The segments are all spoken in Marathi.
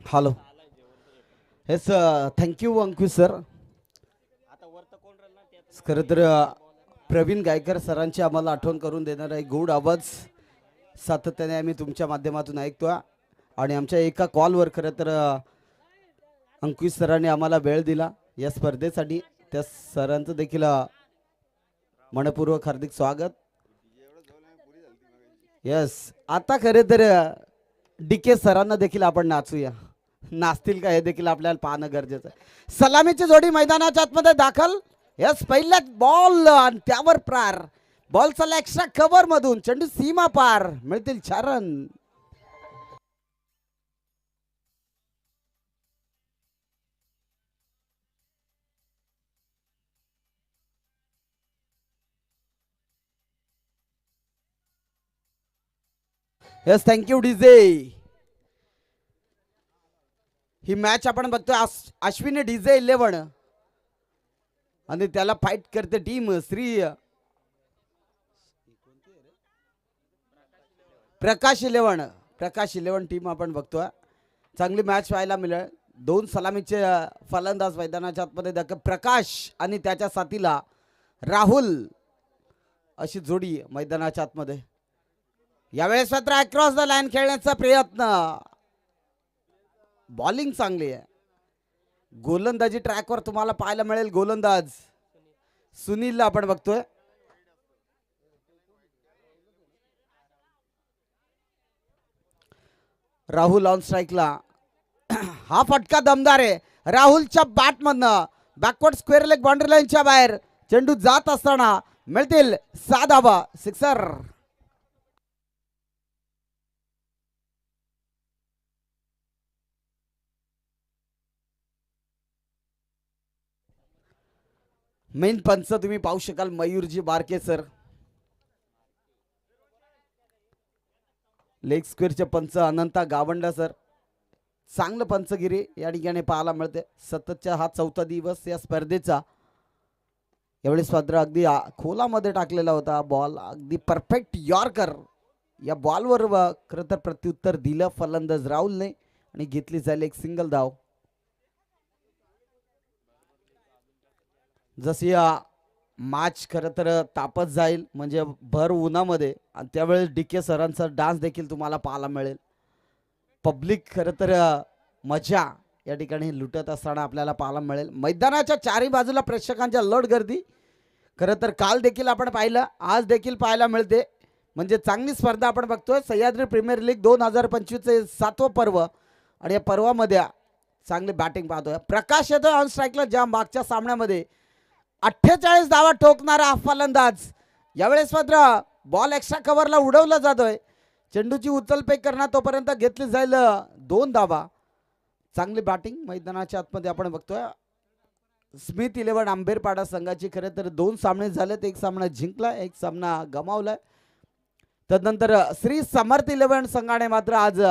हॅलो. येस, थँक्यू अंकुश सर. खरं तर प्रवीण गायकर सरांची आम्हाला आठवण करून देणारा एक गोड आवाज सातत्याने आम्ही तुमच्या माध्यमातून ऐकतो आणि आमच्या एका कॉलवर खरं तर अंकुश सरांनी आम्हाला वेळ दिला या स्पर्धेसाठी. त्या सरांचं देखील मनपूर्वक हार्दिक स्वागत. यस, आता खरे तर डीके सरांना देखील आपण नाचूया. नाचतील का हे देखील आपल्याला पाहणं गरजेचं आहे. सलामीची जोडी मैदानाच्या आतमध्ये दाखल. यस, पहिल्याच बॉल आणि त्यावर प्रार. बॉल चालला एक्स्ट्रा कव्हर मधून, चेंडू सीमा पार, मिळतील 4 रन. Yes, thank you DJ. ही मॅच आपण बघतोय अश्विनी डीजे 11 आणि त्याला फाईट करते टीम श्री प्रकाश 11. प्रकाश 11 टीम आपण बघतोय. चांगली मॅच व्हायला मिळेल. 2 सलामीचे फलंदाज मैदानाच्या आतमध्ये दाखल. प्रकाश आणि त्याच्या साथीला राहुल अशी जोडी मैदानाच्या आतमध्ये. यावेळेस मात्र अक्रॉस द लाईन खेळण्याचा प्रयत्न. बॉलिंग चांगली आहे. गोलंदाजी ट्रॅकवर तुम्हाला पाहायला मिळेल. गोलंदाज सुनीलला आपण बघतोय. राहुल ऑन स्ट्राईकला. हा फटका दमदार आहे. राहुलच्या बॅटमधनं बॅकवर्ड स्क्वेअर लेग बाउंड्री लाईनच्या बाहेर चेंडू जात असताना मिळतील 6 धावा. सिक्सर. मेन पंच तुम्ही पाहू शकाल मयूरजी बारके सर. लेग स्क्वेअरचे पंच अनंता गावंडा सर. चांगलं पंचगिरी या ठिकाणी पाहायला मिळते. सततच्या हा 4था दिवस या स्पर्धेचा. यावेळेस मात्र अगदी खोलामध्ये टाकलेला होता बॉल. अगदी परफेक्ट यॉर्कर. या बॉलवर खरं तर प्रत्युत्तर दिलं फलंदाज राहुलने आणि घेतली जाईल एक सिंगल धाव. जशी मॅच खरं तर तापत जाईल म्हणजे भर उन्हामध्ये आणि त्यावेळेस डीके सरांचा डान्स देखील तुम्हाला पाहायला मिळेल. पब्लिक खरं तर मजा या ठिकाणी लुटत असताना आपल्याला पाहायला मिळेल. मैदानाच्या चारही बाजूला प्रेक्षकांच्या लढ गर्दी खरं तर काल देखील आपण पाहिलं, आज देखील पाहायला मिळते. म्हणजे चांगली स्पर्धा आपण बघतोय. सह्याद्री प्रीमियर लीग 2025चे 7वं पर्व आणि या पर्वामध्ये चांगली बॅटिंग पाहतोय. प्रकाश येतोय ऑन स्ट्राईकला. ज्या मागच्या सामन्यामध्ये 48 धावा ठोकणारा फलंदाज यावेळेस मात्र बॉल एक्स्ट्रा कव्हरला उडवला जातोय. चेंडूची उचलपेक करणार तोपर्यंत घेतली जाईल 2 धावा. चांगली बॅटिंग मैदानाच्या आतमध्ये आपण बघतोय. स्मिथ 11 आंबेरपाडा संघाची खरे तर 2 सामने झालेत. एक सामना जिंकलाय, एक सामना गमावलाय. तदनंतर श्री समर्थ 11 संघाने मात्र आज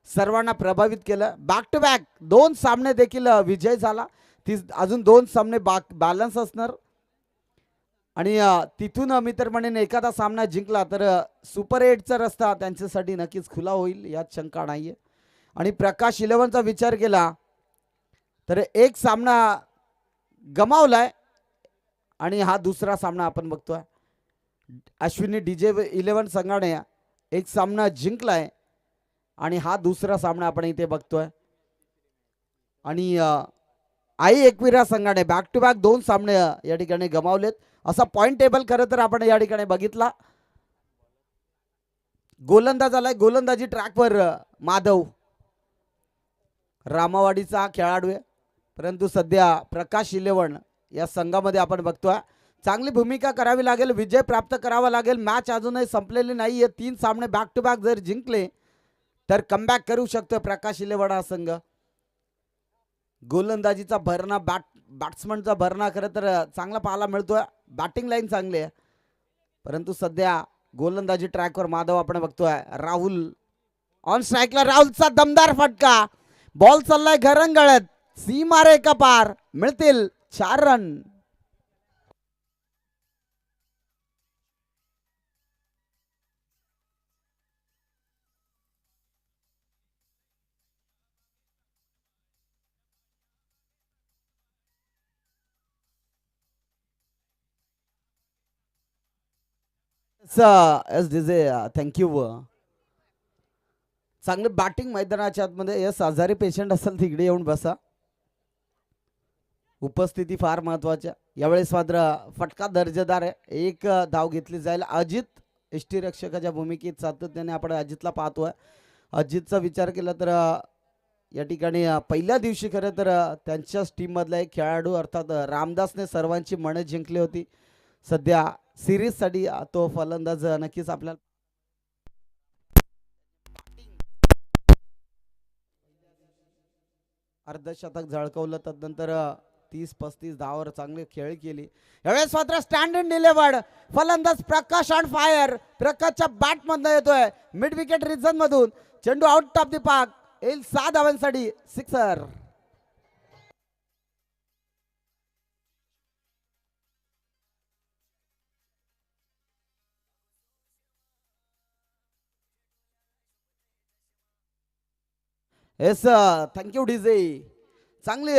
सर्वांना प्रभावित केलं. बॅक टू बॅक 2 सामने देखील विजय झाला. अजून 2 सामने बॅलन्स असणार आणि तिथून मी तर म्हणेन एखादा सामना जिंकला तर सुपर 8चा रस्ता त्यांच्यासाठी नक्कीच खुला होईल, यात शंका नाहीये. आणि प्रकाश 11चा विचार केला तर एक सामना गमावलाय आणि हा दुसरा सामना आपण बघतोय. अश्विनी डीजे 11 संघाने एक सामना जिंकलाय आणि हा दुसरा सामना आपण इथे बघतोय. आणि आई एकविरा संघाने बॅक टू बॅक 2 सामने या ठिकाणी गमावलेत. असा पॉइंट टेबल खरं तर आपण या ठिकाणी बघितला. गोलंदाज आलाय. गोलंदाजी ट्रॅकवर माधव रामावाडीचा खेळाडू आहे, परंतु सध्या प्रकाश 11 या संघामध्ये आपण बघतोय. चांगली भूमिका करावी लागेल, विजय प्राप्त करावा लागेल. मॅच अजूनही संपलेली नाहीये. 3 सामने बॅक टू बॅक जर जिंकले तर कमबॅक करू शकतो प्रकाश 11 हा संघ. गोलंदाजीचा भरणा बॅट्समनचा भरणा खरं तर चांगला पाहायला मिळतोय. बॅटिंग लाईन चांगली आहे, परंतु सध्या गोलंदाजी ट्रॅकवर माधव आपण बघतोय. राहुल ऑन स्ट्राईकला. राहुलचा दमदार फटका. बॉल चाललाय घरंगळत. सीमा रे कपार. मिळतील 4 रन. S DJ thank you. चांगले बॅटिंग मैदानाच्या आतमध्ये यस आजारी पेशंट असेल तिकडे येऊन बसा. उपस्थिती फार महत्वाच्या. यावेळेस मात्र फटका दर्जेदार आहे. एक धाव घेतली जाईल. अजित यष्टीरक्षकाच्या भूमिकेत सातत्याने आपण अजितला पाहतोय. अजितचा विचार केला तर या ठिकाणी पहिल्या दिवशी खरं तर त्यांच्याच टीम मधला एक खेळाडू अर्थात रामदासने सर्वांची मने जिंकली होती. सध्या सिरीजसाठी तो फलंदाज नक्कीच आपल्याला अर्धशतक झळकवलं. तदनंतर 30-35 धावावर चांगली खेळ केली. यावेळेस मात्र स्टँड इन डिलिव्हर्ड. फलंदाज प्रकाश ऑन फायर. प्रकाशच्या बॅट मधून येतोय मिड विकेट रिजन मधून. चेंडू आउट ऑफ द पार्क. येईल 6 धावांसाठी सिक्सर. Yes thank you DJ. चांगली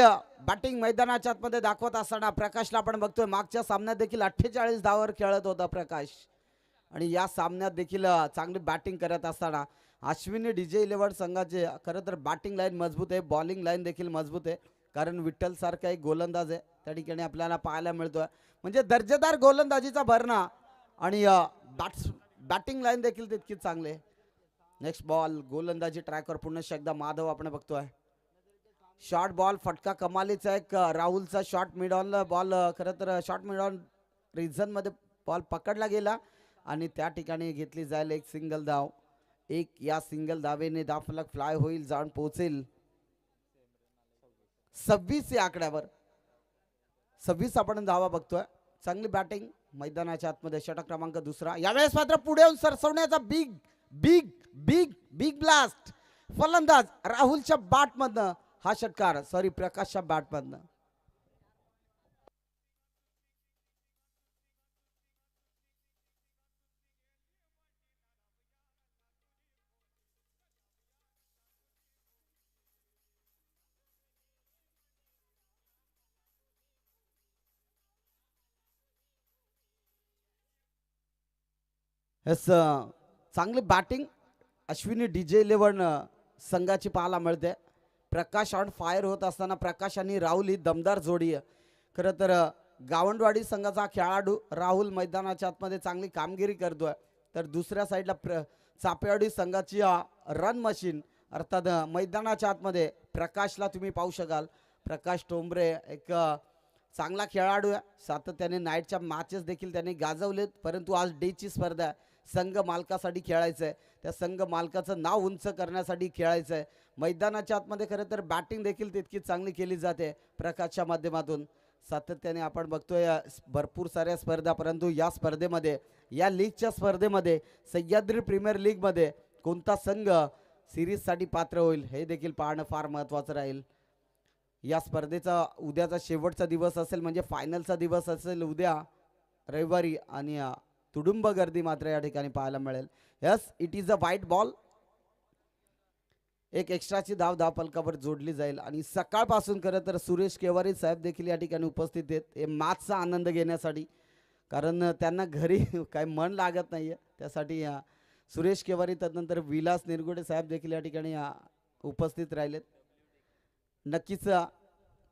बॅटिंग मैदानाच्या आतमध्ये दाखवत असताना प्रकाशला आपण बघतोय. मागच्या सामन्यात देखील 48 धावावर खेळत होता प्रकाश आणि या सामन्यात देखील चांगली बॅटिंग करत असताना अश्विनी डीजे 11 संघाचे खरं तर बॅटिंग लाईन मजबूत आहे. बॉलिंग लाईन देखील मजबूत आहे. कारण विठ्ठल सारखा एक गोलंदाज आहे त्या ठिकाणी आपल्याला पाहायला मिळतोय. म्हणजे दर्जेदार गोलंदाजीचा भरणा आणि बॅटिंग लाईन देखील तितकीच चांगली आहे. नेक्स्ट बॉल गोलंदाजी ट्रॅकवर पुन्हा एकदा माधव आपण बघतोय. शॉर्ट बॉल फटका कमालीचा एक राहुलचा शॉर्ट मिड ऑन बॉल. खरं तर शॉर्ट मिड ऑन रिझन मध्ये बॉल पकडला गेला आणि त्या ठिकाणी घेतली जाईल एक सिंगल धाव. एक या सिंगल धावेने धावफलक फ्लाय होईल, जाऊन पोहोचेल 26 या आकड्यावर. 26 आपण धावा बघतोय. चांगली बॅटिंग मैदानाच्या आतमध्ये. षटक क्रमांक दुसरा. यावेळेस मात्र पुढे येऊन सरसवण्याचा big big big big blast. फलंदाज राहुलच्या बॅट मधनं हा षटकार. सॉरी प्रकाशच्या बॅट मधनं. यस चांगली बॅटिंग अश्विनी डीजे 11 संघाची पाहायला मिळते. प्रकाश ऑन फायर होत असताना प्रकाश आणि राहुल ही दमदार जोडी आहे. खरं तर गावंडवाडी संघाचा खेळाडू राहुल मैदानाच्या आतमध्ये चांगली कामगिरी करतोय. तर दुसऱ्या साईडला चापेवाडी संघाची रन मशीन अर्थात मैदानाच्या आतमध्ये प्रकाशला तुम्ही पाहू शकाल. प्रकाश टोंबरे एक चांगला खेळाडू आहे. सातत्याने नाईटच्या मॅचेस देखील त्यांनी गाजवलेत. परंतु आज डेची स्पर्धा आहे. संघ मालकासाठी खेळायचं आहे. त्या संघ मालकाचं नाव उंच करण्यासाठी खेळायचं आहे. मैदानाच्या आतमध्ये खरं तर बॅटिंग देखील तितकी चांगली केली जाते प्रकाशच्या माध्यमातून. सातत्याने आपण बघतोय भरपूर साऱ्या स्पर्धा. परंतु या स्पर्धेमध्ये या लीगच्या स्पर्धेमध्ये सह्याद्री प्रीमियर लीगमध्ये कोणता संघ सिरीजसाठी पात्र होईल हे देखील पाहणं फार महत्त्वाचं राहील. या स्पर्धेचा उद्याचा शेवटचा दिवस असेल म्हणजे फायनलचा दिवस असेल उद्या रविवारी आणि तुडुंब गर्दी मात्र या ठिकाणी पाहायला मिळेल. Yes it is a white ball. एक एक्स्ट्राची धाव धावफलकावर जोडली जाईल आणि सकाळपासून खरं तर सुरेश केवारी साहेब देखील या ठिकाणी उपस्थित आहेत हे मॅचचा आनंद घेण्यासाठी. कारण त्यांना घरी काय मन लागत नाहीये त्यासाठी सुरेश केवारी तदनंतर विलास निरगुडे साहेब देखील या ठिकाणी उपस्थित राहिलेत. नक्कीच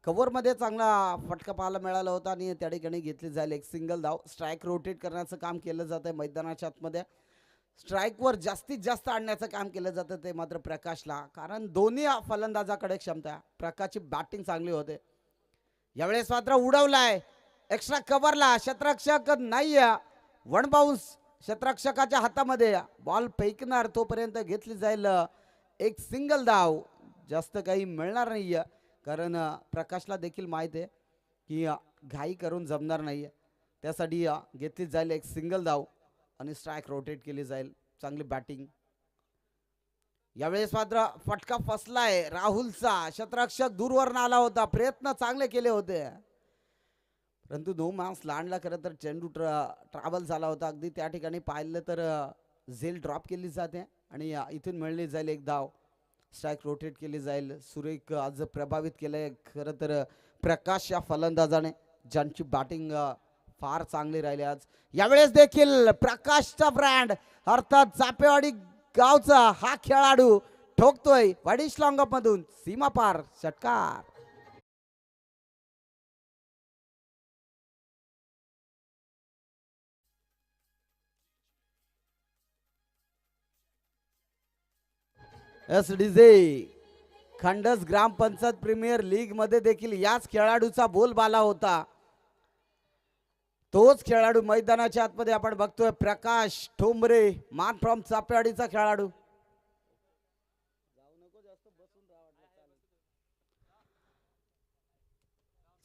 कव्हरमध्ये चांगला फटका पाहायला मिळाला होता आणि त्या ठिकाणी घेतली जाईल एक सिंगल धाव. स्ट्राईक रोटेट करण्याचं काम केलं जातं आहे मैदानाच्या आतमध्ये. स्ट्राईकवर जास्तीत जास्त आणण्याचं काम केलं जातं ते मात्र प्रकाशला. कारण दोन्ही फलंदाजाकडे क्षमता आहे. प्रकाशची बॅटिंग चांगली होते. यावेळेस मात्र उडवलाय एक्स्ट्रा कव्हरला. क्षेत्ररक्षक नाही. वन बाउन्स क्षेत्ररक्षकाच्या हातामध्ये. बॉल फेकणार तोपर्यंत घेतली जाईल एक सिंगल धाव. जास्त काही मिळणार नाही आहे कारण प्रकाशला देखील माहीत आहे की घाई करून जमणार नाही आहे. त्यासाठी घेतली जाईल एक सिंगल धाव आणि स्ट्राईक रोटेट केली जाईल. चांगली बॅटिंग. यावेळेस मात्र फटका फसलाय राहुलचा. क्षेत्ररक्षक दूरवरून आला होता. प्रयत्न चांगले केले होते परंतु नो मार्क्स लँडला. खरं तर चेंडू ट्रॅव्हल झाला होता. अगदी त्या ठिकाणी पाहिलं तर झेल ड्रॉप केली जाते आणि इथून मिळली जाईल एक धाव. स्ट्राईक रोटेट केली जाईल. सुरेख आज प्रभावित केलंय खरं तर प्रकाश या फलंदाजाने ज्यांची बॅटिंग फार चांगली राहिली आज. यावेळेस देखील प्रकाशचा ब्रँड अर्थात चापेवाडी गावचा हा खेळाडू ठोकतोय वाडी लॉंगअप मधून सीमा पार षटकार. SDJ खंडस ग्रामपंचायत प्रीमियर लीग मध्ये देखील याच खेळाडूचा बोलबाला होता. तोच खेळाडू मैदानाच्या आतमध्ये आपण बघतोय प्रकाश ठोंबरे मान फ्रॉम चापेवाडीचा खेळाडू.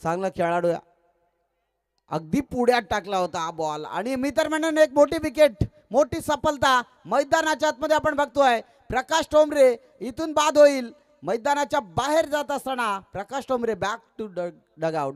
चांगला खेळाडू अगदी पुढ्यात टाकला होता हा बॉल आणि मी तर म्हणून एक मोठी विकेट मोठी सफलता मैदानाच्या आतमध्ये आपण बघतोय. प्रकाश ठोंबरे इथून बाद होईल. मैदानाच्या बाहेर जात असताना Prakash Thombare back to dugout.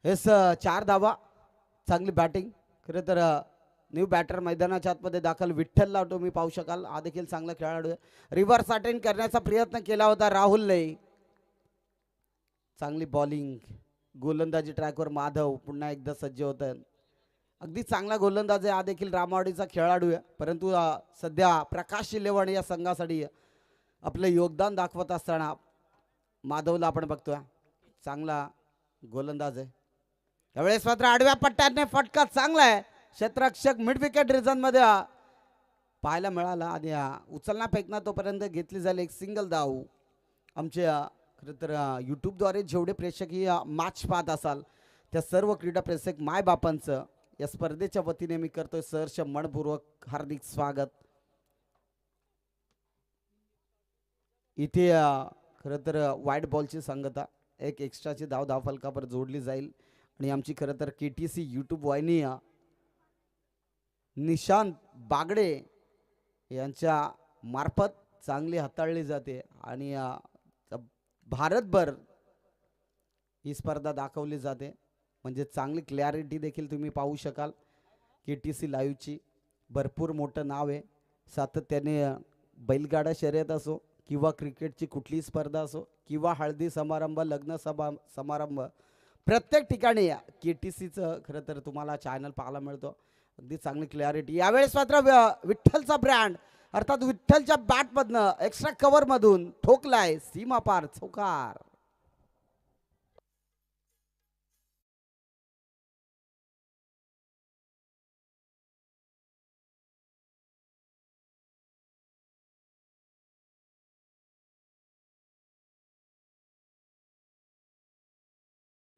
हेच 4 धावा चांगली बॅटिंग. खरं तर न्यू बॅटर मैदानाच्या आतमध्ये दाखल विठ्ठलला तुम्ही पाहू शकाल. हा देखील चांगला खेळाडू आहे. रिव्हर्स अटेंड करण्याचा प्रयत्न केला होता राहुलने. चांगली बॉलिंग गोलंदाजी ट्रॅकवर माधव पुन्हा एकदा सज्ज होत आहे. अगदी चांगला गोलंदाज आहे हा देखील रामवाडीचा खेळाडू आहे. परंतु सध्या प्रकाश शिलेवाड या संघासाठी आपलं योगदान दाखवत असताना माधवला आपण बघतोय. चांगला गोलंदाज आहे. यावेळेस मात्र आडव्या पट्ट्याने फटका चांगला आहे. क्षेत्ररक्षक मिड विकेट रिझन मध्ये पाहायला मिळाला आणि उचलना फेकना तोपर्यंत घेतली जाईल एक सिंगल धाव. आमच्या खरं तर यूट्यूबद्वारे जेवढे प्रेक्षक ही मॅच पाहत असाल त्या सर्व क्रीडा प्रेक्षक मायबापांचं या स्पर्धेच्या वतीने मी करतोय सहर्ष मनपूर्वक हार्दिक स्वागत. इथे खरं तर वाईट बॉलची सांगता एक एक्स्ट्राची धाव धावफलकावर जोडली जाईल आणि आमची खरं तर KTC यूट्यूब वाहिनी निशांत बागडे यांच्या मार्फत चांगली हाताळली जाते आणि भारतभर ही स्पर्धा दाखवली जाते. म्हणजे चांगली क्लॅरिटी देखील तुम्ही पाहू शकाल. KTC लाईव्हची भरपूर मोठं नाव आहे. सातत्याने बैलगाडा शर्यत असो किंवा क्रिकेटची कुठलीही स्पर्धा असो किंवा हळदी समारंभ लग्न समारंभ प्रत्येक ठिकाणी KTCचं खरं तर तुम्हाला चॅनल पाहायला मिळतो. अगदी चांगली क्लॅरिटी. यावेळेस मात्र विठ्ठलचा ब्रँड अर्थात विठ्ठलच्या बॅटमधनं एक्स्ट्रा कव्हरमधून ठोकलाय सीमा पार चौकार.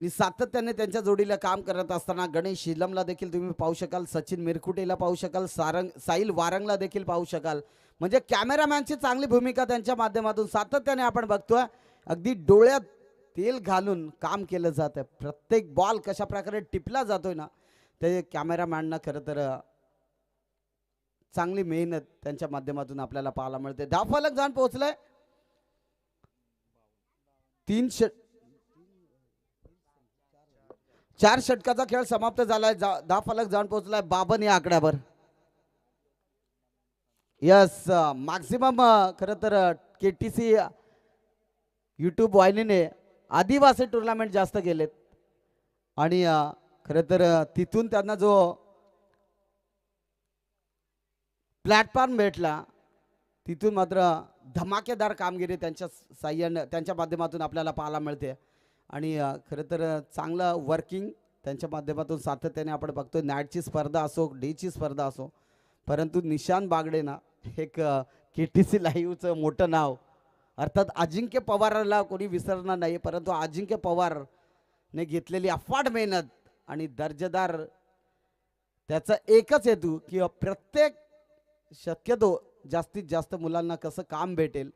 सातत्याने त्यांच्या जोडीला काम करत असताना गणेश शिलमला देखील तुम्ही पाहू शकाल. सचिन मिरकुटेला पाहू शकाल. साहिल वारंगला देखील पाहू शकाल. म्हणजे कॅमेरामॅनची चांगली भूमिका त्यांच्या माध्यमातून सातत्याने आपण बघतोय. अगदी डोळ्यात तेल घालून काम केलं जातं. प्रत्येक बॉल कशा प्रकारे टिपला जातोय ना ते कॅमेरामॅनना खरं तर चांगली मेहनत त्यांच्या माध्यमातून आपल्याला पाहायला मिळते. धावफलक जाऊन पोहोचलंय. 4 षटकाचा खेळ समाप्त झालाय. धावफलक जाऊन पोहोचलाय 52 या आकड्यावर. यस मॅक्सिमम खरं तर KTC यूट्यूब वाहिनीने आदिवासी टुर्नामेंट जास्त केलेत आणि खरं तर तिथून त्यांना जो प्लॅटफॉर्म भेटला तिथून मात्र धमाकेदार कामगिरी त्यांच्या साह्याने त्यांच्या माध्यमातून आपल्याला पाहायला मिळते आणि खरं तर चांगलं वर्किंग त्यांच्या माध्यमातून सातत्याने आपण बघतोय. नाईटची स्पर्धा असो डेची स्पर्धा असो परंतु निशांत बागडे ना एक KTC लाईव्हचं मोठं नाव अर्थात अजिंक्य पवारला कोणी विसरणार नाही परंतु अजिंक्य पवारने घेतलेली अफाट मेहनत आणि दर्जेदार त्याचा एकच हेतू की प्रत्येक शक्यतो जास्तीत जास्त मुलांना कसं काम भेटेल.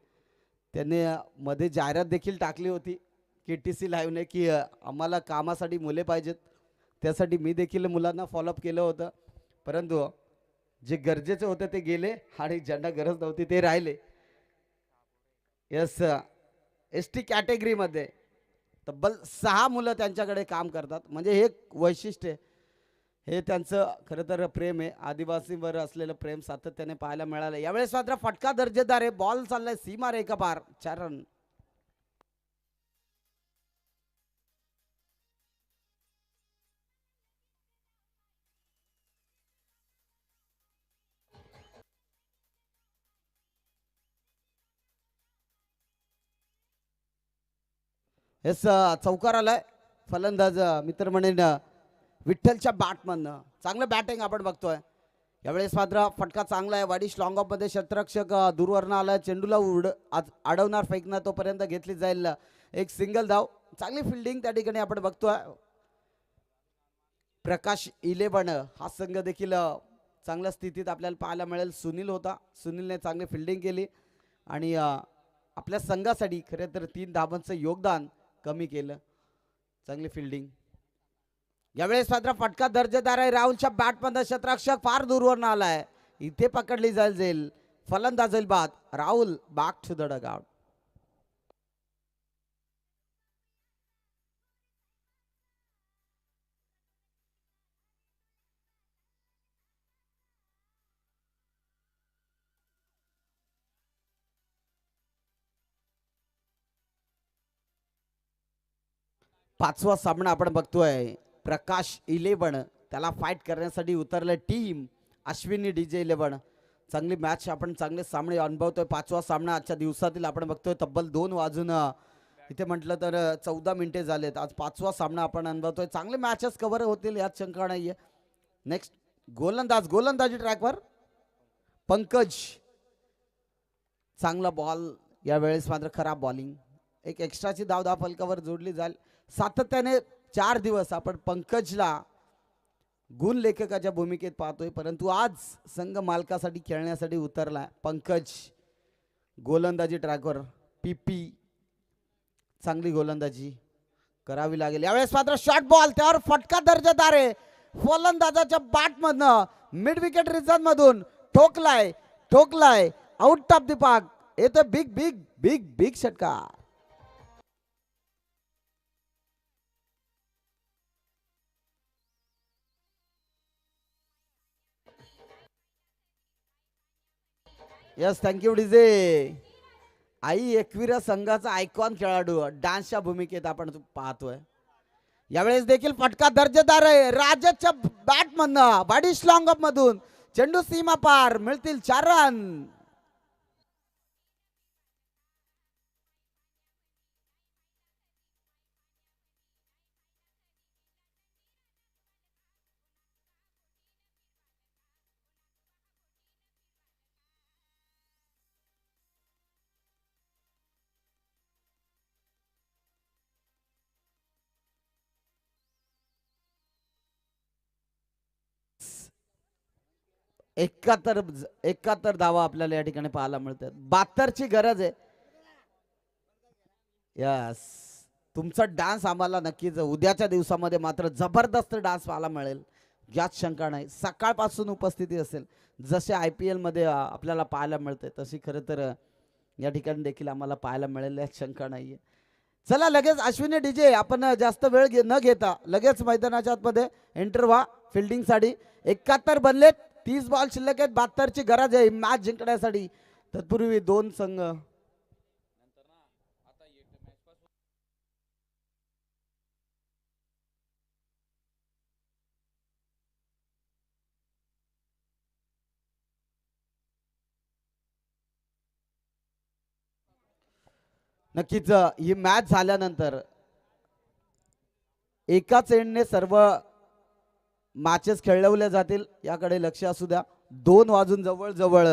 त्याने मध्ये जाहिरात देखील टाकली होती KTC लाईव्हने की आम्हाला कामासाठी मुले पाहिजेत. त्यासाठी मी देखील मुलांना फॉलोअप केलं होतं परंतु जे गरजेचे होते ते गेले आणि ज्यांना गरज नव्हती ते राहिले. यस ST कॅटेगरीमध्ये तब्बल 6 मुलं त्यांच्याकडे काम करतात म्हणजे हे वैशिष्ट्य हे त्यांचं खरं तर प्रेम आहे. आदिवासीवर असलेलं प्रेम सातत्याने पाहायला मिळालं. यावेळेस मात्र फटका दर्जेदार आहे. बॉल चाललाय सीमा रेखा पार 4 रन. हेच चौकार आलाय. फलंदाज मित्र म्हणेन विठ्ठलच्या बॅटमधनं चांगलं बॅटिंग आपण बघतोय. यावेळेस मात्र फटका चांगला आहे. वाडी स्लॉंग ऑफ मध्ये क्षेत्ररक्षक दूरवरनं आला. चेंडूला अडवणार फेकणं तोपर्यंत घेतली जाईल एक सिंगल धाव. चांगली फिल्डिंग त्या ठिकाणी आपण बघतोय. प्रकाश 11 हा संघ देखील चांगल्या स्थितीत आपल्याला पाहायला मिळेल. सुनील होता. सुनीलने चांगली फिल्डिंग केली आणि आपल्या संघासाठी खरे तर 3 धावांचं योगदान कमी केलं. चांगली फिल्डिंग. यावेळेस मात्र फटका दर्जेदार आहे. राहुलच्या बॅटमध्ये क्षेत्ररक्षक फार दूरवरून आलाय. इथे पकडली जाईल फलंदाज बाद. Rahul back to the dugout. पाचवा सामना आपण बघतोय. प्रकाश 11 त्याला फाईट करण्यासाठी उतरले टीम अश्विनी DJ 11. चांगली मॅच आपण चांगले सामने अनुभवतोय. पाचवा सामना आजच्या दिवसातील आपण बघतोय. तब्बल 2 वाजून इथे म्हटलं तर 14 मिनिटे झालेत. आज पाचवा सामना आपण अनुभवतोय. चांगले मॅचेस कव्हर होतील यात शंका नाहीये. नेक्स्ट गोलंदाजी ट्रॅकवर पंकज. चांगला बॉल. यावेळेस मात्र खराब बॉलिंग. एक एक्स्ट्राची धाव फलकावर जोडली जाईल. सातत्याने 4 दिवस आपण पंकजला गुण लेखकाच्या भूमिकेत पाहतोय परंतु आज संघ मालकासाठी खेळण्यासाठी उतरला पंकज. गोलंदाजी ट्रॅकवर PP. चांगली गोलंदाजी करावी लागेल. यावेळेस मात्र शॉर्ट बॉल त्यावर फटका दर्जेदार आहे. फलंदाजाच्या बॅटमधनं मिड विकेट रिजन मधून ठोकलाय आउट ऑफ द पार्क. येतो बिग बिग बिग बिग षटकार. Yes thank you DJ. आई एकविरा संघाचा आयकॉन खेळाडू डान्सच्या भूमिकेत आपण पाहतोय. यावेळेस देखील फटका दर्जेदार आहे. राजच्या बॅटमधनं बॉडी स्लॉंग अप मधून चेंडू सीमा पार. मिळतील 4 रन. एकाहत्तर धावा आपल्याला या ठिकाणी पाहायला मिळतात. 72ची गरज आहे. यस तुमचा डान्स आम्हाला नक्कीच उद्याच्या दिवसामध्ये मात्र जबरदस्त डान्स पाहायला मिळेल यात शंका नाही. सकाळपासून उपस्थिती असेल जसे IPL मध्ये आपल्याला पाहायला मिळते तशी खरं तर या ठिकाणी देखील आम्हाला पाहायला मिळेल यात शंका नाहीये. चला लगेच अश्विनी DJ आपण जास्त वेळ न घेता लगेच मैदानाच्या आतमध्ये एंटर व्हा फिल्डिंगसाठी. 71 बनलेत. 30 बॉल शिल्लक आहेत. 72ची गरज आहे मॅच जिंकण्यासाठी. तत्पूर्वी 2 संघ नक्कीच ही मॅच झाल्यानंतर एकाच एंडने सर्व मॅचेस खेळवल्या जातील याकडे लक्ष असू द्या. 2 वाजून जवळ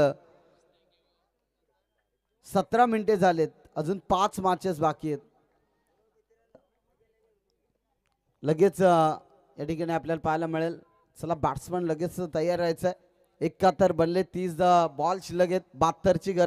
17 मिनिटे झालेत. अजून 5 मॅचेस बाकी आहेत. लगेच या ठिकाणी आपल्याला पाहायला मिळेल. चला बॅट्समन लगेच तयार राहायचं आहे. 71 बनले, 30 बॉल शिल्लक आहेत. 72 ची गरज.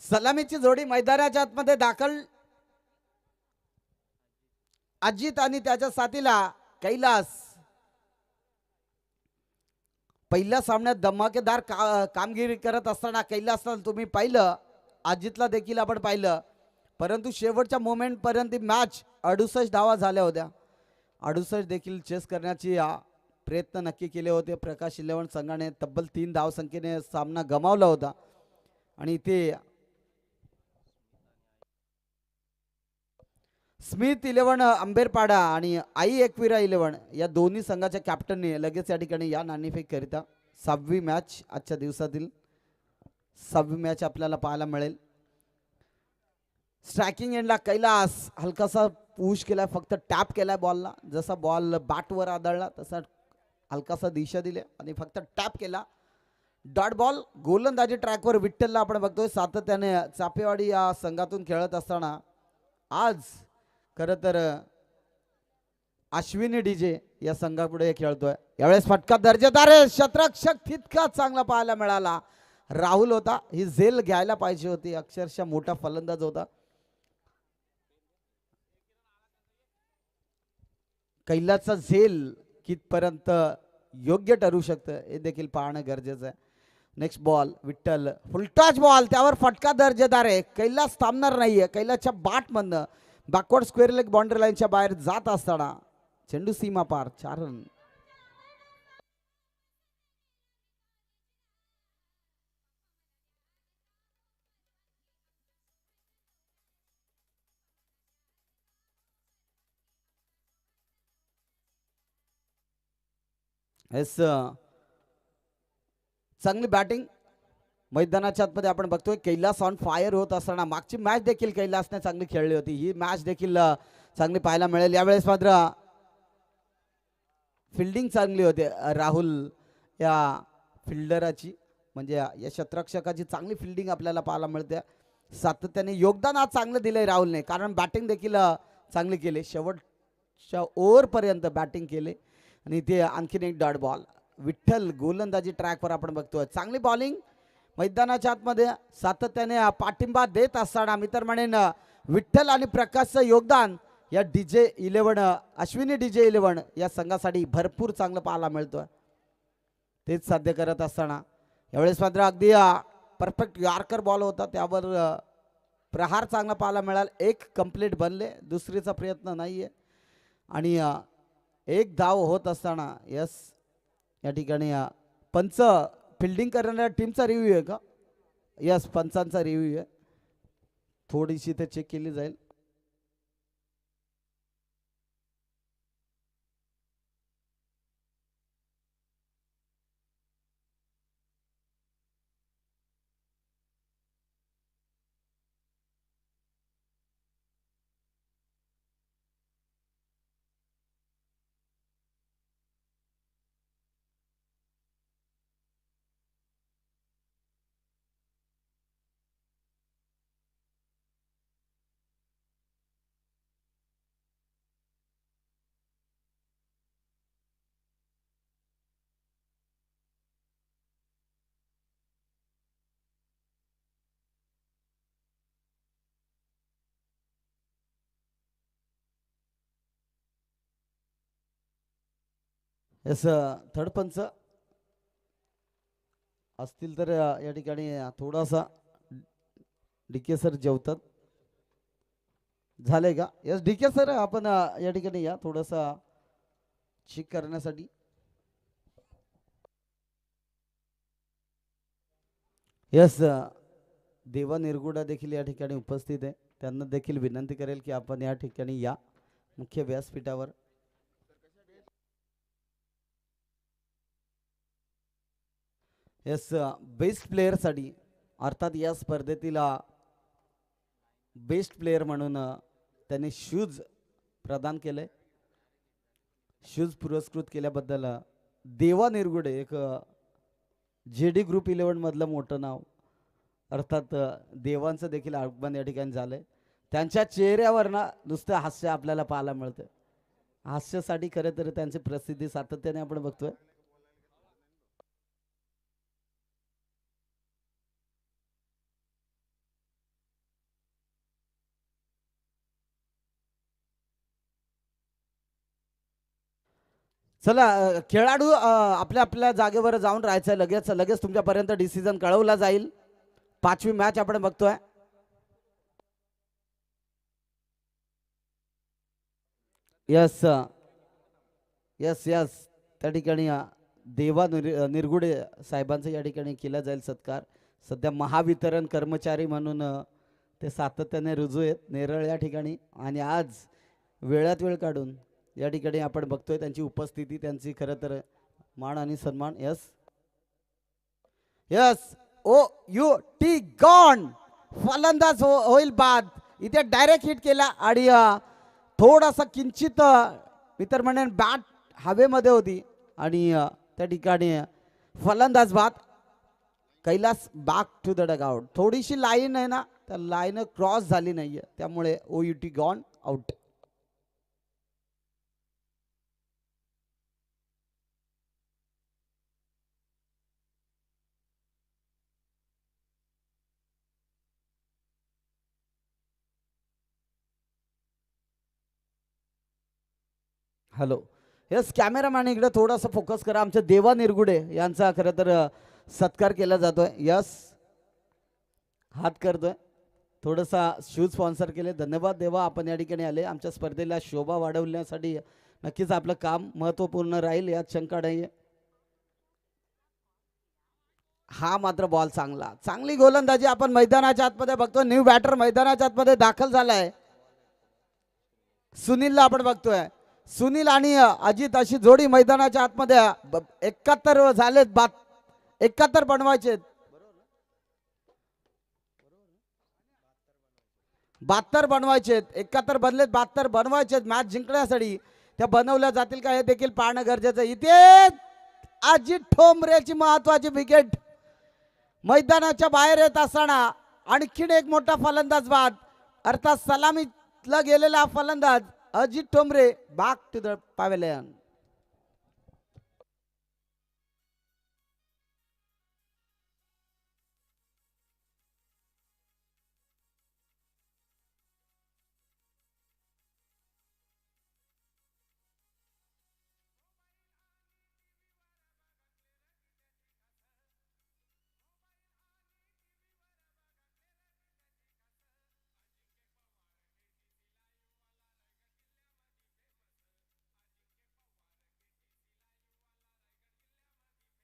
सलामीची जोडी मैदानाच्या आतमध्ये दाखल. अजित आणि त्याच्या साथीला कैलास. पहिल्या सामन्यात धमाकेदार कामगिरी करत असताना कैलासला तुम्ही पाहिलं, अजितला देखील आपण पाहिलं, परंतु शेवटच्या मोमेंट पर्यंत मॅच 68 धावा झाल्या होत्या. 68 देखील चेस करण्याची प्रयत्न नक्की केले होते. प्रकाश 11 संघाने तब्बल 3 धावसंख्येने सामना गमावला होता आणि इथे स्मिथ 11 अंबेरपाडा आणि आई एकविरा 11 या दोन्ही संघाच्या कॅप्टनने लगेच या ठिकाणी या नाणेफेक करिता 6वी मॅच आजच्या दिवसातील 6वी मॅच आपल्याला पाहायला मिळेल. स्ट्रायकिंग एंडला कैलास हलकासा पुश केलाय, फक्त टॅप केलाय बॉलला. जसा बॉल बॅटवर आदळला तसा हलकासा दिशा दिली आणि फक्त टॅप केला. Dot ball. गोलंदाजी ट्रॅकवर विठ्ठलला आपण बघतोय सातत्याने चापेवाडी या संघातून खेळत असताना आज खरं तर अश्विनी डीजे या संघापुढे खेळतोय. यावेळेस फटका दर्जेदार आहे. शतरक्षक तितका चांगला पाहायला मिळाला. राहुल होता. ही झेल घ्यायला पाहिजे होती. अक्षरशः मोठा फलंदाज होता. कैलासचा झेल कितपर्यंत योग्य ठरू शकतं हे देखील पाहणं गरजेचं आहे. Next ball Vitthal full toss ball, त्यावर फटका दर्जेदार आहे. कैलास थांबणार नाहीये. कैलासच्या बॅटमधनं बॅकवर्ड स्क्वेअर लेग बाउंड्री लाईनच्या बाहेर जात असताना चेंडू सीमा पार. 4 रन. चांगली बॅटिंग मैदानाच्या आतमध्ये आपण बघतोय. कैलास ऑन फायर होत असताना मागची मॅच देखील कैलासने चांगली खेळली होती. ही मॅच देखील चांगली पाहायला मिळेल. यावेळेस मात्र फिल्डिंग चांगली होते राहुल या फिल्डराची, म्हणजे या शतरक्षकाची चांगली फिल्डिंग आपल्याला पाहायला मिळते. सातत्याने योगदान आज चांगलं दिलंय राहुलने, कारण बॅटिंग देखील चांगली केली. शेवटच्या ओव्हरपर्यंत बॅटिंग केले आणि ते आणखीन एक डॉट बॉल. विठ्ठल गोलंदाजी ट्रॅकवर आपण बघतोय. चांगली बॉलिंग मैदानाच्या आतमध्ये सातत्याने पाठिंबा देत असताना मी तर म्हणेन विठ्ठल आणि प्रकाशचं योगदान या डीजे 11 अश्विनी डीजे 11 या संघासाठी भरपूर चांगलं पाहायला मिळतोय. तेच साध्य करत असताना यावेळेस मात्र अगदी परफेक्ट यॉर्कर बॉल होता, त्यावर प्रहार चांगला पाहायला मिळाला. एक कंप्लीट बनले, दुसरीचा प्रयत्न नाहीये आणि एक धाव होत असताना यस या ठिकाणी पंच फिल्डिंग करणाऱ्या टीमचा रिव्ह्यू आहे का? यस, पंचांचा रिव्ह्यू आहे. थोडीशी ते चेक केली जाईल. यस थर्ड पंच असतील तर या ठिकाणी थोडासा डीके सर जेवतात झालंय का? यस डीके सर आपण या ठिकाणी या थोडासा चेक करण्यासाठी. यस देवा निरगुडा देखील या ठिकाणी उपस्थित आहे. त्यांना देखील विनंती करेल की आपण या ठिकाणी या मुख्य व्यासपीठावर. यस बेस्ट प्लेअरसाठी अर्थात या स्पर्धेतील बेस्ट प्लेयर म्हणून त्यांनी शूज प्रदान केले. शूज पुरस्कृत केल्याबद्दल देवा निरगुडे एक जेडी ग्रुप 11 मधलं मोठं नाव अर्थात देवांचं देखील आगमन या ठिकाणी झालंय. त्यांच्या चेहऱ्यावर ना नुसतं हास्य आपल्याला पाहायला मिळतं. हास्यासाठी खरं तर त्यांची प्रसिद्धी सातत्याने आपण बघतोय. चला खेळाडू आपल्या आपल्या जागेवर जाऊन राहायचं. लगेच लगेच तुमच्यापर्यंत डिसिजन कळवला जाईल. 5वी मॅच आपण बघतोय. यस यस यस त्या ठिकाणी देवा निरगुडे साहेबांचं या ठिकाणी केला जाईल सत्कार. सध्या महावितरण कर्मचारी म्हणून ते सातत्याने रुजू आहेत नेरळ या ठिकाणी. आणि आज वेळात वेळ काढून या ठिकाणी आपण बघतोय त्यांची उपस्थिती, त्यांची खरं तर मान आणि सन्मान. Yes yes O U T gone फलंदाज होईल बाद. इथे डायरेक्ट हिट केला आणि थोडासा किंचित मी तर म्हणेन बॅट हवेमध्ये होती आणि त्या ठिकाणी फलंदाज बाद. Kailas back to the dugout. थोडीशी लाईन आहे ना त्या लाईन क्रॉस झाली नाहीये त्यामुळे O U T gone out. Hello yes cameraman इकडे थोडासा फोकस करा. आमच्या देवा निरगुडे यांचा खरं तर सत्कार केला जातोय. यस हात करतोय. थोडासा शूज स्पॉन्सर केले. धन्यवाद देवा आपण या ठिकाणी आले. आमच्या स्पर्धेला शोभा वाढवण्यासाठी नक्कीच आपलं काम महत्त्वपूर्ण राहील यात शंका नाही. हा मात्र बॉल चांगला चांगली गोलंदाजी आपण मैदानाच्या आतमध्ये बघतोय. न्यू बॅटर मैदानाच्या आतमध्ये दाखल झालाय. सुनीलला आपण बघतोय. सुनील आणि अजित अशी जोडी मैदानाच्या आतमध्ये 71 झालेत. 71 बनवायचे. 72 बनवायचे. 71 बनलेत 72 बनवायचे मॅच जिंकण्यासाठी. त्या बनवल्या जातील का हे देखील पाहणं गरजेचं. इथे अजित ठोंबरेची महत्वाची विकेट मैदानाच्या बाहेर येत असताना आणखीन एक मोठा फलंदाज बाद अर्थात सलामीला गेलेला फलंदाज Ajit Thombare back to the pavilion.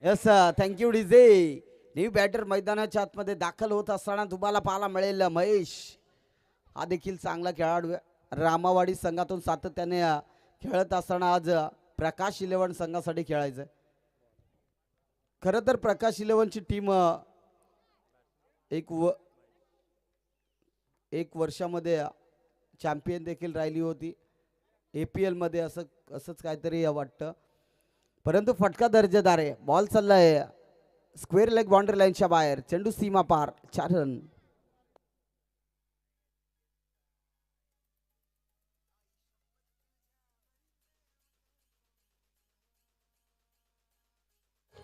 Yes thank you DJ. New batter मैदानाच्या आतमध्ये दाखल होत असताना तुम्हाला पाहायला मिळेल महेश. हा देखील चांगला खेळाडू आहे. रामावाडी संघातून सातत्याने खेळत असताना आज प्रकाश 11 संघासाठी खेळायचं. खरं तर प्रकाश 11ची टीम एक वर्षामध्ये चॅम्पियन देखील राहिली होती. APL मध्ये असंच काहीतरी वाटतं. परंतु फटका दर्जेदार आहे. बॉल चाललाय स्क्वेअर लेग बाउंड्री लाईनच्या बाहेर. चेंडू सीमा पार. 4 run.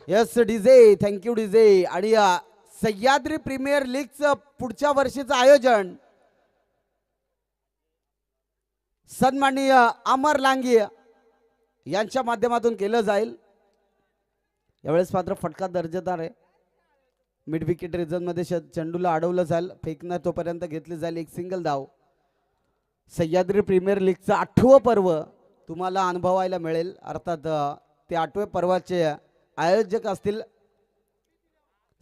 Yes DJ thank you DJ. आणि सह्याद्री प्रीमियर लीगचं पुढच्या वर्षीचं आयोजन सन्माननीय अमर लांगी यांच्या माध्यमातून केलं जाईल. यावेळेस मात्र फटका दर्जेदार आहे. मिड विकेट रिजन मध्ये चेंडूला अडवलं जाईल, फेकणार तोपर्यंत घेतली जाईल एक सिंगल धाव. सह्याद्री प्रीमियर लीगचं 8वं पर्व तुम्हाला अनुभवायला मिळेल. अर्थात ते 8व्या पर्वाचे आयोजक असतील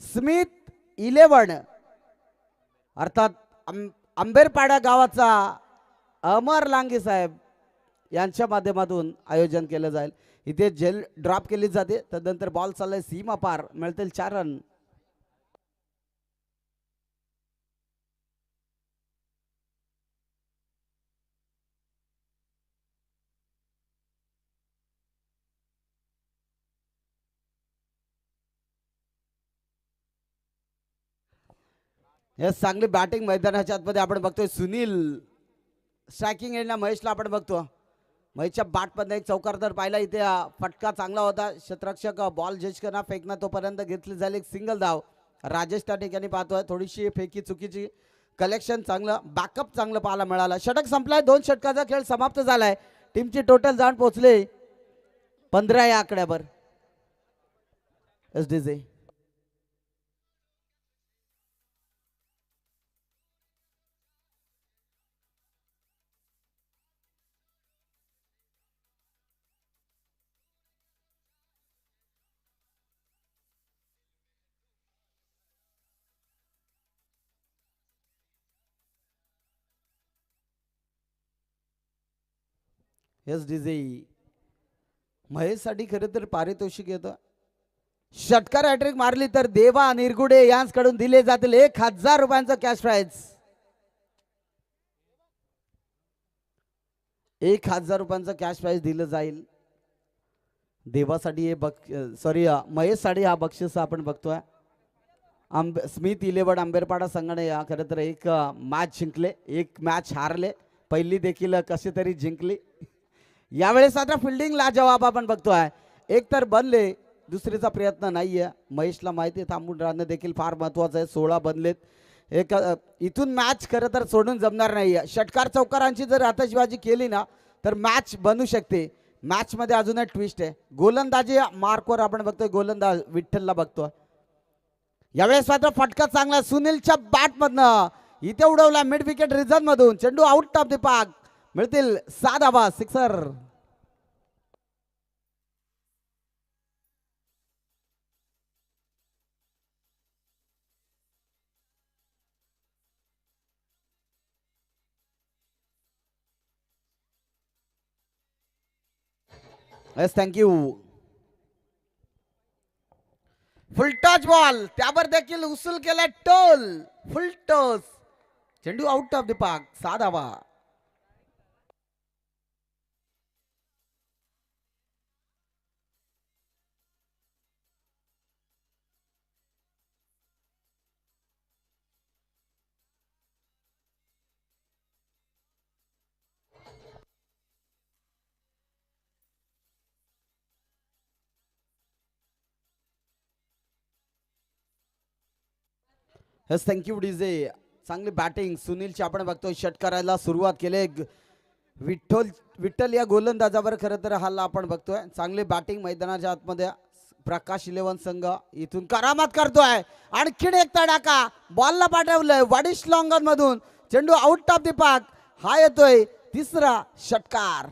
स्मिथ 11, अर्थात आंबेरपाडा गावाचा अमर लांगे साहेब यांच्या माध्यमातून आयोजन केलं जाईल. इथे जेल ड्रॉप केली जाते, तदनंतर बॉल चाललाय सीमा पार, मिळतील 4 रन. हे चांगली बॅटिंग मैदानाच्या आतमध्ये आपण बघतोय. सुनील स्ट्रायकिंग एंडला महेशला आपण बघतो. महेशच्या बॅटमध्ये एक चौकारदार पाहिला. इथे फटका चांगला होता. क्षेत्ररक्षक बॉल जज करणार, फेकणार तोपर्यंत घेतली जाईल एक सिंगल धाव. राजेश त्या ठिकाणी पाहतोय थोडीशी फेकी चुकीची. कलेक्शन चांगलं, बॅकअप चांगलं पाहायला मिळालं. षटक संपलाय, 2 षटकाचा खेळ समाप्त झालाय. टीमची टोटल जाण पोहोचले 15 या आकड्यावर. एसडीजे एसडीजे महेशसाठी खरं तर पारितोषिक येतं. षटकार हॅट्रिक मारली तर देवा निरगुडे यांच्याकडून दिले जातील 1000 रुपयांचं कॅश प्राइज. 1000 रुपयांचं कॅश प्राइज दिलं जाईल देवासाठी. हे महेशसाठी हा बक्षीस आपण बघतोय. स्मिथ 11 आंबेरपाडा संघाने या खरं तर एक मॅच जिंकले, एक मॅच हारले, पहिली देखील कशी तरी जिंकली. यावेळेस आता फिल्डिंग लाजवाब आपण बघतोय. एक तर बनले, दुसरीचा प्रयत्न नाहीये. महेशला माहिती आहे थांबून राहणं देखील फार महत्वाचं आहे. 16 बनलेत. एक इथून मॅच खरं तर सोडून जमणार नाहीये. षटकार चौकारांची जर आतषबाजी केली ना तर मॅच बनू शकते. मॅच मध्ये अजून एक ट्विस्ट आहे. गोलंदाजी मार्कवर आपण बघतोय, गोलंदाज विठ्ठलला बघतोय. यावेळेस मात्र फटका चांगला सुनीलच्या बॅट मधनं इथे उडवला मिड विकेट रिझन मधून. चेंडू आउट ऑफ द पार्क, मिळतील 6 धावा, सिक्सर. Yes, thank you. फुल टच बॉल, त्यावर देखील उचल केला टोल, फुल टच. चेंडू आउट ऑफ द पार्क, 6 धावा. Yes, thank you DJ. चांगली बॅटिंग सुनीलची आपण बघतोय. षटकाराला सुरुवात केली. विठ्ठल या गोलंदाजावर खरं तर हल्ला आपण बघतोय. चांगली बॅटिंग मैदानाच्या आतमध्ये. प्रकाश 11 संघ इथून करामत करतोय. आणखीन एक तडाखा, बॉलला पाठवलंय वाडिश लॉंगन मधून. चेंडू आउट ऑफ द पार्क. हा येतोय 3रा षटकार.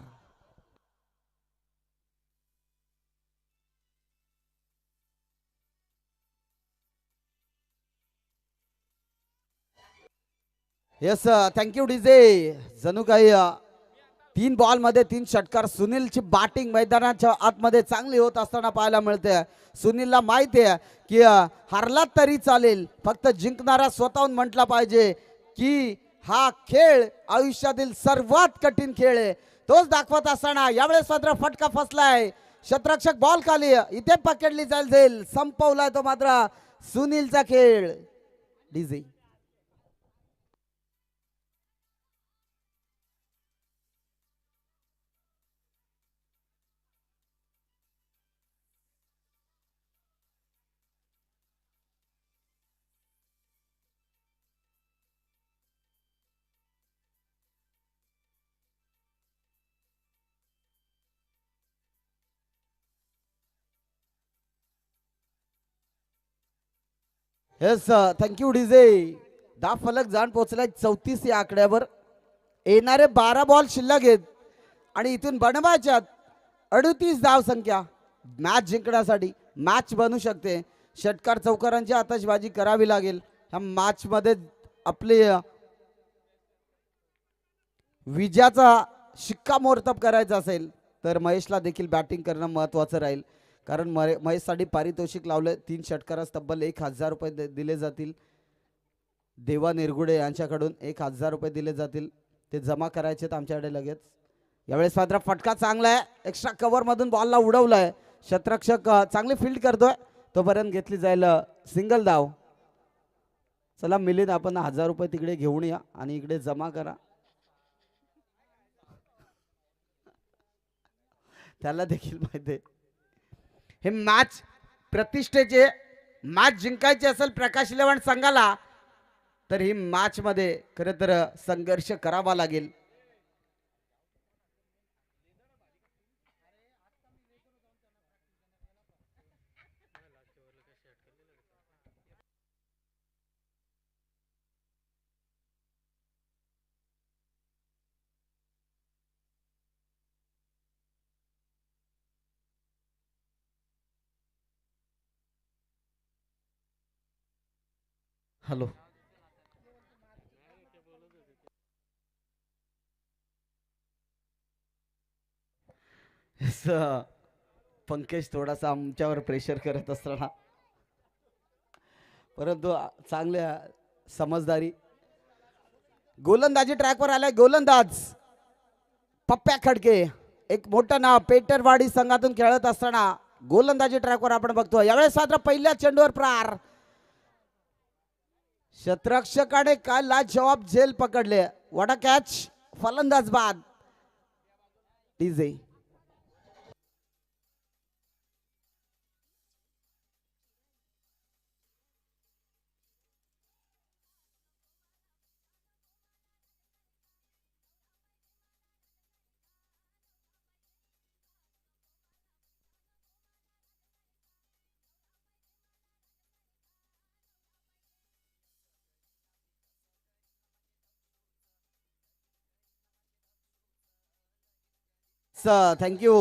Yes, thank you DJ. जणू काही 3 बॉल मध्ये 3 षटकार. सुनीलची बॅटिंग मैदानाच्या आतमध्ये चांगली होत असताना पाहायला मिळते. सुनीलला माहिती आहे की हरला तरी चालेल, फक्त जिंकणारा स्वतःहून म्हटला पाहिजे की हा खेळ आयुष्यातील सर्वात कठीण खेळ आहे. तोच दाखवत असताना यावेळेस मात्र फटका फसलाय. क्षेत्ररक्षक बॉल खाली, इथे पकडली जाईल. संपवलाय तो मात्र सुनीलचा खेळ. DJ yes thank you DJ. 10 फलक जाण पोहोचलाय 34 या आकड्यावर. येणारे 12 बॉल शिल्लक आहेत आणि इथून बनवायच्यात 38 धाव संख्या मॅच जिंकण्यासाठी. मॅच बनू शकते. षटकार चौकारांची आतषबाजी करावी लागेल ह्या मॅच मध्ये. आपले विजयाचा शिक्कामोर्तब करायचा असेल तर महेशला देखील बॅटिंग करणं महत्त्वाचं राहील. कारण महेशसाठी पारितोषिक लावलं. 3 षटकारास तब्बल 1000 रुपये दिले जातील. देवा निरगुडे यांच्याकडून 1000 रुपये दिले जातील. ते जमा करायचे आमच्याकडे लगेच. यावेळेस मात्र फटका चांगला आहे. एक्स्ट्रा कव्हर मधून बॉलला उडवलाय. क्षेत्ररक्षक चांगली फील्ड करतोय. तोपर्यंत घेतली जाईल सिंगल धाव. चला मिलिंद आपण 1000 रुपये तिकडे घेऊन या आणि इकडे जमा करा. त्याला देखील माहिती आहे हे मॅच प्रतिष्ठेचे. मॅच जिंकायचे असेल प्रकाश इलेव्हन संघाला तर ही मॅच मध्ये खरं तर संघर्ष करावा लागेल. हॅलो पंकज थोडासा आमच्यावर प्रेशर करत असताना परंतु चांगल्या समजदारी. गोलंदाजी ट्रॅकवर आलाय गोलंदाज पप्प्या खडके. एक मोठं नाव पेटरवाडी संघातून खेळत असताना गोलंदाजी ट्रॅकवर आपण बघतोय. यावेळेस मात्र पहिल्या चेंडूवर प्रहार. क्षेत्ररक्षकाने काय लाजवाब झेल पकडले. What catch. फलंदाज बाद. DJ thank you.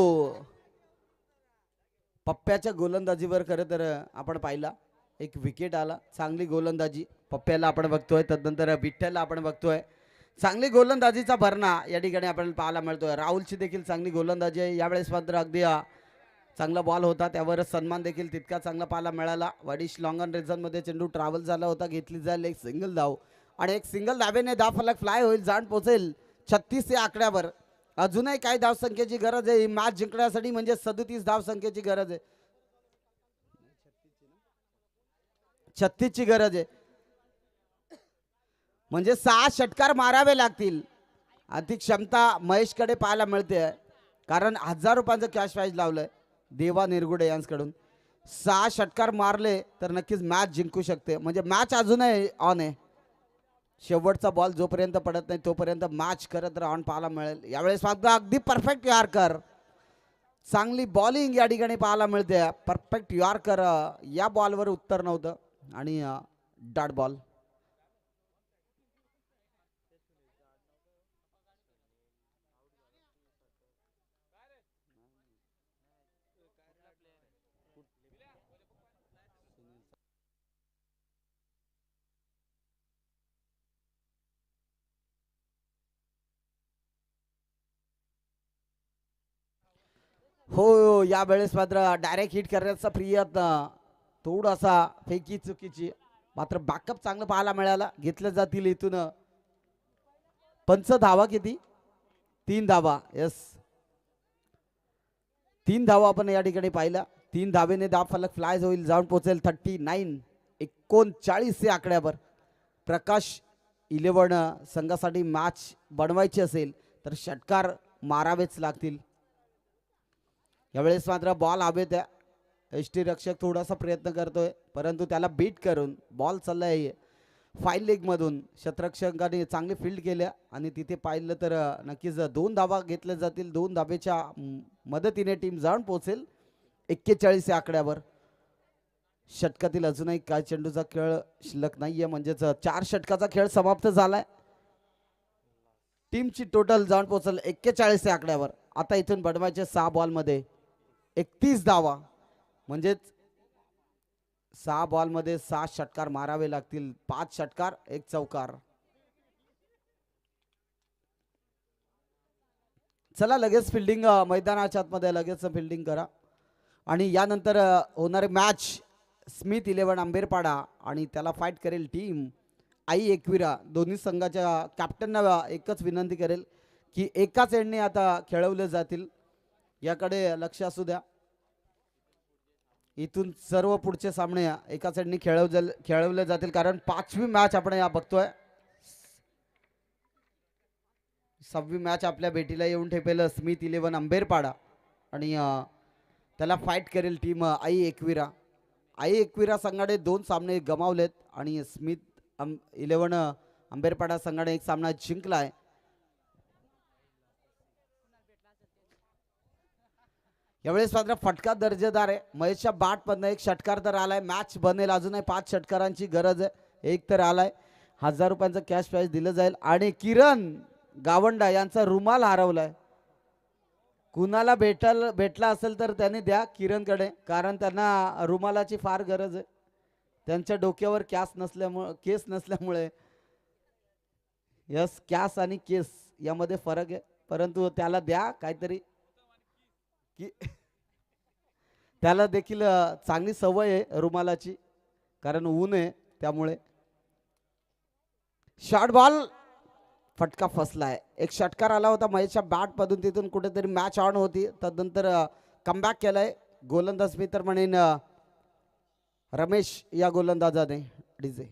पप्प्याच्या गोलंदाजीवर खरं तर आपण पाहिला एक विकेट आला. चांगली गोलंदाजी पप्प्याला आपण बघतोय. तदनंतर विठ्ठलला आपण बघतोय. चांगली गोलंदाजीचा भरणा या ठिकाणी आपण पाहायला मिळतोय. राहुलची देखील चांगली गोलंदाजी आहे. यावेळेस मात्र अगदी चांगला बॉल होता त्यावर सन्मान देखील तितका चांगला पाहायला मिळाला. वडिश लॉंग ऑन रेझन मध्ये चेंडू ट्रॅव्हल झाला होता. घेतली जाईल एक सिंगल धाव आणि एक सिंगल धावेने 10 फलक फ्लाय होईल. जाण पोहोचेल 36 या आकड्यावर. अजूनही काही धावसंख्येची गरज आहे. मॅच जिंकण्यासाठी म्हणजे 37 धावसंख्येची गरज आहे. 36 ची गरज आहे. म्हणजे 6 षटकार मारावे लागतील. ती क्षमता महेशकडे पाहायला मिळते. कारण 1000 रुपयांचं कॅश प्राइज लावलंय देवा निरगुडे यांच्याकडून. 6 षटकार मारले तर नक्कीच मॅच जिंकू शकते. म्हणजे मॅच अजूनही ऑन आहे. शेवटचा बॉल जोपर्यंत पडत नाही तोपर्यंत मॅच करत ऑन पाहायला मिळेल. यावेळेस मात्र अगदी परफेक्ट यॉर्कर. चांगली बॉलिंग या ठिकाणी पाहायला मिळते. Perfect yorker. या बॉलवर उत्तर नव्हतं आणि डॉट बॉल. हो यावेळेस मात्र डायरेक्ट हिट करण्याचा प्रयत्न थोडासा फेकी चुकीची. मात्र बॅकअप चांगलं पाहायला मिळाला. घेतलं जातील इथून. पंच धावा किती. 3 धावा. यस 3 धावा आपण या ठिकाणी पाहिला. 3 धावेने 10 फलक फ्लाय होईल. जाऊन पोहोचेल 39 39 या आकड्यावर. प्रकाश इलेव्हन संघासाठी मॅच बनवायची असेल तर षटकार मारावेच लागतील. यावेळेस मात्र बॉल हवेत आहे. एसटी रक्षक थोडासा प्रयत्न करतोय परंतु त्याला बीट करून बॉल चाललाय फाईल लेग मधून. क्षेत्ररक्षकांनी चांगली फील्ड केल्या आणि तिथे पाहिलं तर नक्कीच 2 धावा घेतल्या जातील. 2 धावेच्या मदतीने टीम जाऊन पोहोचेल 41 या आकड्यावर. षटकातील अजूनही काय चेंडूचा खेळ शिल्लक नाहीये, म्हणजेच 4 षटकाचा खेळ समाप्त झालाय. टीमची टोटल जाऊन पोहोचल 41 या आकड्यावर. आता इथून बनवायचे 6 बॉल मध्ये 31 धावा, म्हणजेच 6 बॉल मध्ये 6 षटकार मारावे लागतील. 5 षटकार 1 चौकार. चला लगेच फिल्डिंग मैदानाच्या आतमध्ये लगेच फिल्डिंग करा. आणि यानंतर होणारे मॅच स्मिथ 11 आंबेरपाडा आणि त्याला फाईट करेल टीम आई एकविरा. दोन्ही संघाच्या कॅप्टनना एकच विनंती करेल की एकाच एंडने आता खेळवले जातील, याकडे लक्ष असू द्या. इथून सर्व पुढचे सामने एकाच एंडने खेळवले जातील, कारण 5वी मॅच आपण या बघतोय. 6वी मॅच आपल्या भेटीला येऊन ठेपेल स्मिथ 11 आंबेरपाडा आणि त्याला फाईट करेल टीम आई एकविरा. आई एकविरा संघाने 2 सामने गमावलेत आणि स्मिथ 11 आंबेरपाडा संघाने 1 सामना जिंकलाय. यावेळेस मात्र फटका दर्जेदार आहे. महेशच्या बॅटमधनं 1 षटकार तर आलाय. मॅच बनेल, अजूनही 5 षटकारांची गरज आहे. 1 तर आलाय. 1000 रुपयांचं कॅश प्राइज दिलं जाईल. आणि किरण गावंडा यांचा रुमाल हरवलाय. कुणाला भेटला असेल तर त्यांनी द्या किरणकडे, कारण त्यांना रुमालाची फार गरज आहे. त्यांच्या डोक्यावर केस नसल्यामुळे यस, कॅस आणि केस यामध्ये फरक आहे, परंतु त्याला द्या काहीतरी की त्याला देखील चांगली सवय आहे रुमालाची, कारण ऊन आहे त्यामुळे. शॉर्ट बॉल, फटका फसलाय. 1 षटकार आला होता महेशच्या बॅट मधून, तिथून कुठेतरी मॅच ऑन होती. तदनंतर कमबॅक केलाय गोलंदाज मी तर म्हणेन रमेश या गोलंदाजाने. DJ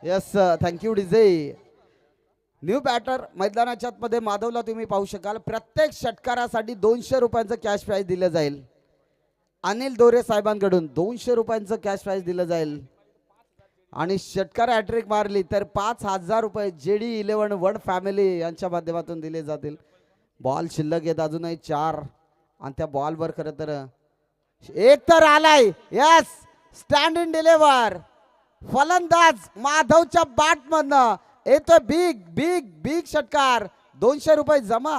yes, thank you DJ. New batter मैदानाच्या आतमध्ये माधवला तुम्ही पाहू शकाल. प्रत्येक षटकारासाठी 200 रुपयांचं कॅश प्राइज दिलं जाईल. अनिल दोरे साहेबांकडून 200 रुपयांचं कॅश प्राइज दिलं जाईल. आणि षटकार हॅट्रिक मारली तर 5000 रुपये जेडी 11 वन फॅमिली यांच्या माध्यमातून दिले जातील. बॉल शिल्लक आहेत अजूनही 4 आणि त्या बॉलवर खरं तर 1 तर आलाय. Yes, stand in deliver. फलंदाज माधवच्या बॅटमधनं येतोय बिग बिग बिग षटकार. 200 रुपये जमा.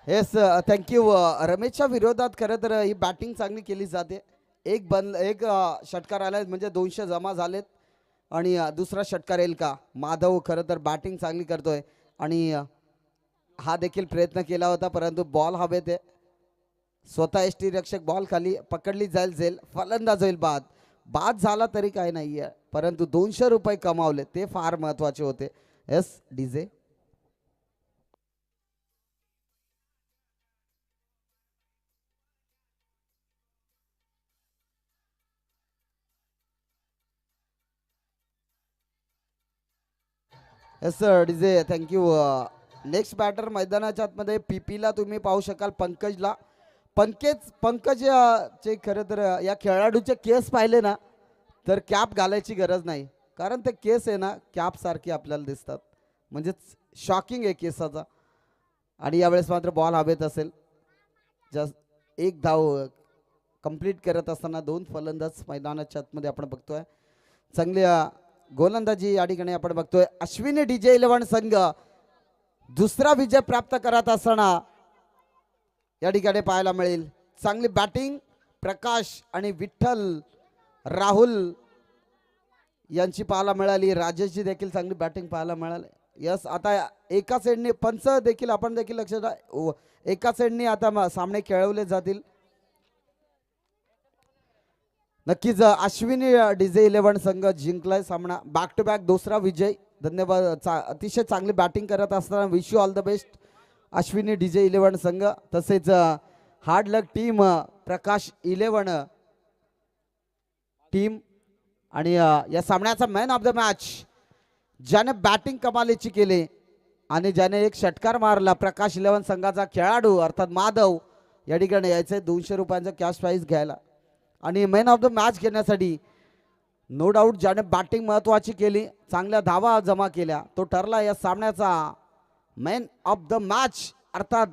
Yes, thank you. रमेशच्या विरोधात खरं तर ही बॅटिंग चांगली केली जाते. एक षटकार आलाय म्हणजे 200 जमा झालेत. आणि दुसरा षटकार येईल का? माधव खरं तर बॅटिंग चांगली करतोय आणि हा देखील प्रयत्न केला होता, परंतु बॉल हवेत आहे. स्वतः एसटी रक्षक बॉल खाली पकडली जाईल. फलंदाज होईल बाद झाला तरी काही नाहीये, परंतु 200 रुपये कमावले ते फार महत्वाचे होते. Yes DJ. Yes sir DJ, thank you. Next batter मैदानाच्या आतमध्ये पीपीला तुम्ही पाहू शकाल. पंकज चे खरं तर या खेळाडूचे केस पाहिले ना तर कॅप घालायची गरज नाही, कारण ते केस आहे ना कॅप सारखे आपल्याला दिसतात, म्हणजेच शॉकिंग आहे केसाचा. आणि यावेळेस मात्र बॉल हवेत असेल. जस्ट 1 धाव कंप्लीट करत असताना 2 फलंदाज मैदानाच्या आतमध्ये आपण बघतोय. चांगल्या गोलंदाजी या ठिकाणी आपण बघतोय. अश्विनी डीजे 11 संघ दुसरा विजय प्राप्त करत असताना या ठिकाणी पाहायला मिळेल. चांगली बॅटिंग प्रकाश आणि विठ्ठल राहुल यांची पाहायला मिळाली. राजेशची देखील चांगली बॅटिंग पाहायला मिळाली. यस, आता एका साईडने पंच देखील आपण देखील लक्षात, एका साईडने आता सामने खेळवले जातील. नक्कीच अश्विनी डीजे 11 संघ जिंकलाय सामना. बॅक टू बॅक दुसरा विजय. धन्यवाद. अतिशय चांगली बॅटिंग करत असताना wish you all the best Ashwini DJ 11 संघ. तसेच हार्ड लक टीम प्रकाश 11 टीम. आणि या सामन्याचा मॅन ऑफ द मॅच ज्याने बॅटिंग कमालीची केली आणि ज्याने एक षटकार मारला प्रकाश 11 संघाचा खेळाडू अर्थात माधव या ठिकाणी यायचे 200 रुपयांचा कॅश प्राइज घ्यायला. आणि मॅन ऑफ द मॅच घेण्यासाठी नो डाऊट ज्याने बॅटिंग महत्वाची केली चांगल्या धावा जमा केल्या तो ठरला या सामन्याचा मॅन ऑफ द मॅच अर्थात